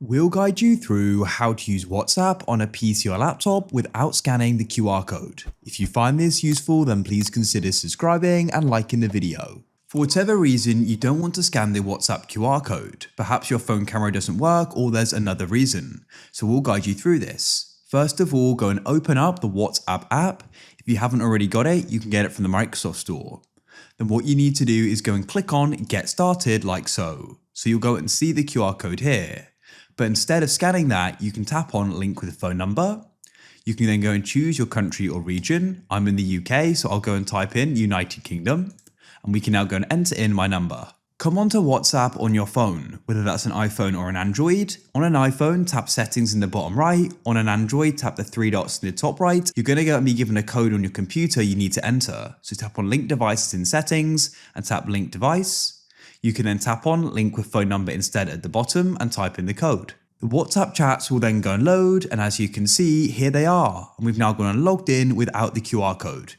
We'll guide you through how to use WhatsApp on a PC or laptop without scanning the QR code. If you find this useful, then please consider subscribing and liking the video. For whatever reason, you don't want to scan the WhatsApp QR code. Perhaps your phone camera doesn't work or there's another reason. So we'll guide you through this. First of all, go and open up the WhatsApp app. If you haven't already got it, you can get it from the Microsoft Store. Then what you need to do is go and click on Get Started like so. So you'll go and see the QR code here. But instead of scanning that, you can tap on link with a phone number. You can then go and choose your country or region. I'm in the UK, so I'll go and type in United Kingdom. And we can now go and enter in my number. Come onto WhatsApp on your phone, whether that's an iPhone or an Android. On an iPhone, tap settings in the bottom right. On an Android, tap the three dots in the top right. You're going to go and be given a code on your computer you need to enter. So tap on link devices in settings and tap link device. You can then tap on link with phone number instead at the bottom and type in the code. The WhatsApp chats will then go and load, and as you can see, here they are. And we've now gone and logged in without the QR code.